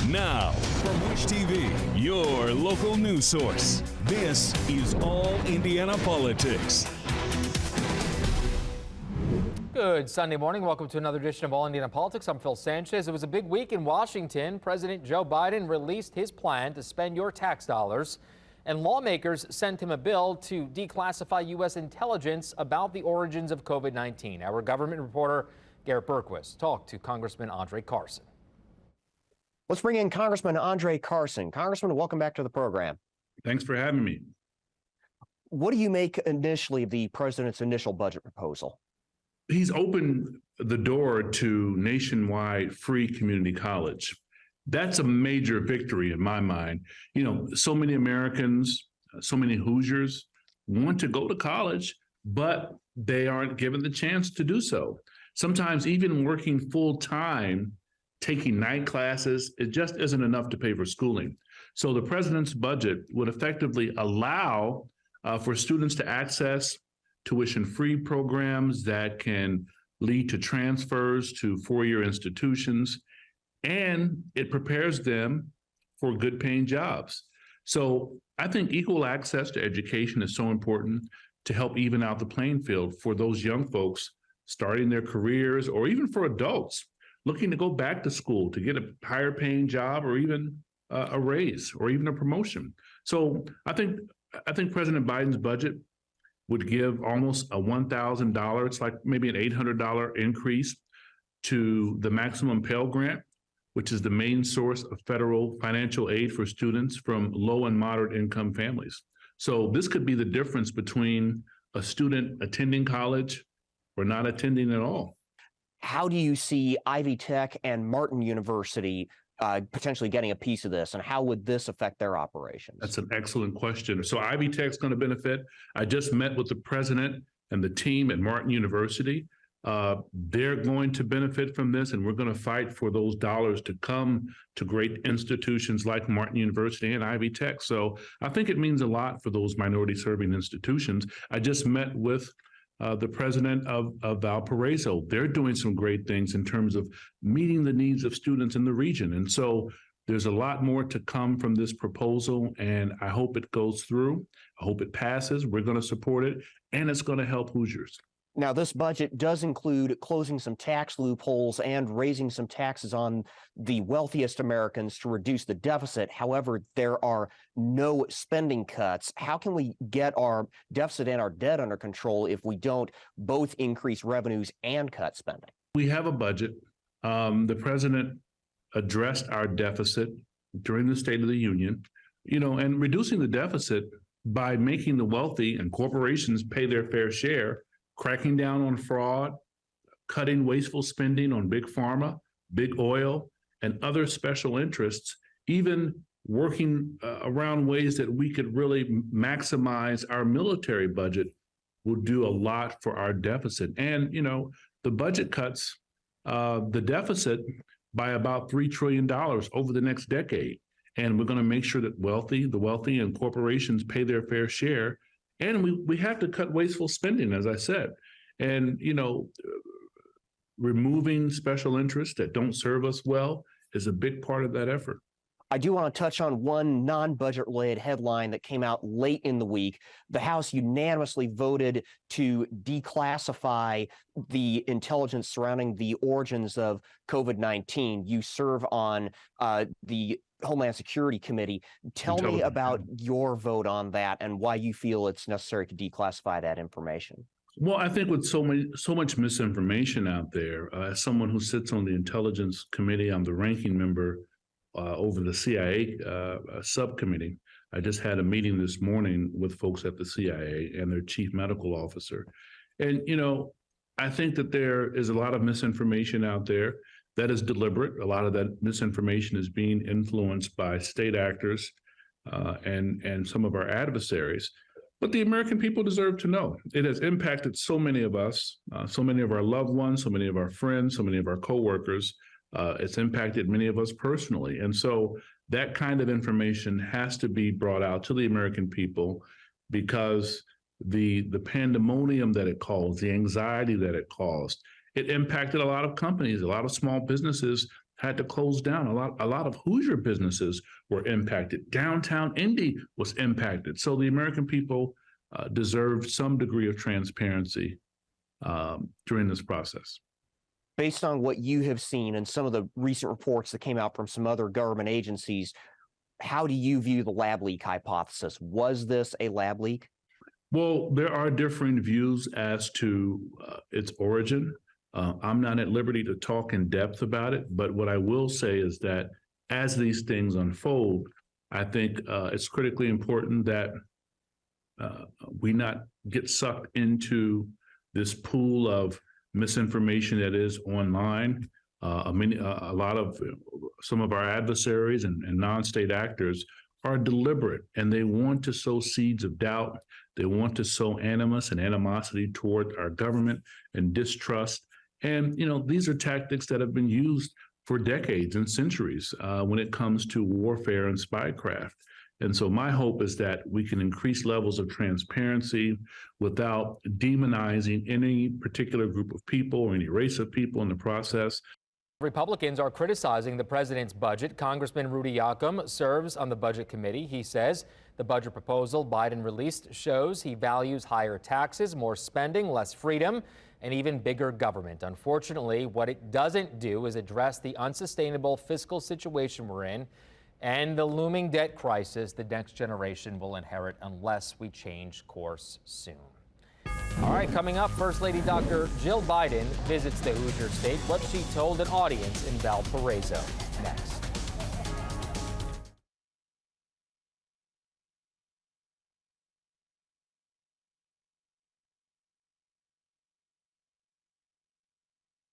Now, from Wish TV, your local news source, this is All Indiana Politics. Good Sunday morning. Welcome to another edition of All Indiana Politics. I'm Phil Sanchez. It was a big week in Washington. President Joe Biden released his plan to spend your tax dollars, and lawmakers sent him a bill to declassify U.S. intelligence about the origins of COVID-19. Our government reporter, Garrett Berquist, talked to Congressman Andre Carson. Let's bring in Congressman Andre Carson. Congressman, welcome back to the program. Thanks for having me. What do you make initially of the president's initial budget proposal? He's opened the door to nationwide free community college. That's a major victory in my mind. You know, so many Americans, so many Hoosiers want to go to college, but they aren't given the chance to do so. Sometimes even working full time, taking night classes, it just isn't enough to pay for schooling. So the president's budget would effectively allow for students to access tuition-free programs that can lead to transfers to four-year institutions, and it prepares them for good-paying jobs. So I think equal access to education is so important to help even out the playing field for those young folks starting their careers, or even for adults looking to go back to school to get a higher-paying job, or even a raise, or even a promotion. So I think President Biden's budget would give almost a $1,000, it's like maybe an $800 increase to the maximum Pell Grant, which is the main source of federal financial aid for students from low and moderate income families. So this could be the difference between a student attending college or not attending at all. How do you see Ivy Tech and Martin University potentially getting a piece of this, and how would this affect their operations? That's an excellent question. So Ivy Tech's going to benefit. I just met with the president and the team at Martin University. They're going to benefit from this, and we're going to fight for those dollars to come to great institutions like Martin University and Ivy Tech. So I think it means a lot for those minority-serving institutions. I just met with the president of Valparaiso. They're doing some great things in terms of meeting the needs of students in the region. And so there's a lot more to come from this proposal, and I hope it goes through. I hope it passes. We're going to support it, and it's going to help Hoosiers. Now, this budget does include closing some tax loopholes and raising some taxes on the wealthiest Americans to reduce the deficit. However, there are no spending cuts. How can we get our deficit and our debt under control if we don't both increase revenues and cut spending? We have a budget. The president addressed our deficit during the State of the Union, and reducing the deficit by making the wealthy and corporations pay their fair share, cracking down on fraud, cutting wasteful spending on big pharma, big oil, and other special interests, even working around ways that we could really maximize our military budget will do a lot for our deficit. And, the budget cuts the deficit by about $3 trillion over the next decade. And we're going to make sure that the wealthy and corporations pay their fair share. And we have to cut wasteful spending, as I said, and, removing special interests that don't serve us well is a big part of that effort. I do want to touch on one non-budget related headline that came out late in the week. The House unanimously voted to declassify the intelligence surrounding the origins of COVID-19. You serve on the Homeland Security Committee. Tell me about your vote on that and why you feel it's necessary to declassify that information. Well, I think with so much misinformation out there, as someone who sits on the Intelligence Committee, I'm the ranking member over the CIA subcommittee. I just had a meeting this morning with folks at the CIA and their chief medical officer. And, I think that there is a lot of misinformation out there that is deliberate. A lot of that misinformation is being influenced by state actors and some of our adversaries. But the American people deserve to know. It has impacted so many of us, so many of our loved ones, so many of our friends, so many of our coworkers. It's impacted many of us personally. And so that kind of information has to be brought out to the American people, because the pandemonium that it caused, the anxiety that it caused, it impacted a lot of companies, a lot of small businesses had to close down. A lot of Hoosier businesses were impacted. Downtown Indy was impacted. So the American people deserve some degree of transparency during this process. Based on what you have seen and some of the recent reports that came out from some other government agencies, how do you view the lab leak hypothesis? Was this a lab leak? Well, there are differing views as to its origin. I'm not at liberty to talk in depth about it, but what I will say is that as these things unfold, I think it's critically important that we not get sucked into this pool of misinformation that is online. A lot of some of our adversaries and non-state actors are deliberate, and they want to sow seeds of doubt. They want to sow animus and animosity toward our government and distrust. And, these are tactics that have been used for decades and centuries when it comes to warfare and spycraft. And so my hope is that we can increase levels of transparency without demonizing any particular group of people or any race of people in the process. Republicans are criticizing the president's budget. Congressman Rudy Yakum serves on the Budget Committee. He says the budget proposal Biden released shows he values higher taxes, more spending, less freedom, and even bigger government. Unfortunately, what it doesn't do is address the unsustainable fiscal situation we're in and the looming debt crisis the next generation will inherit unless we change course soon. All right, coming up, First Lady Dr. Jill Biden visits the Hoosier State. What she told an audience in Valparaiso. Next.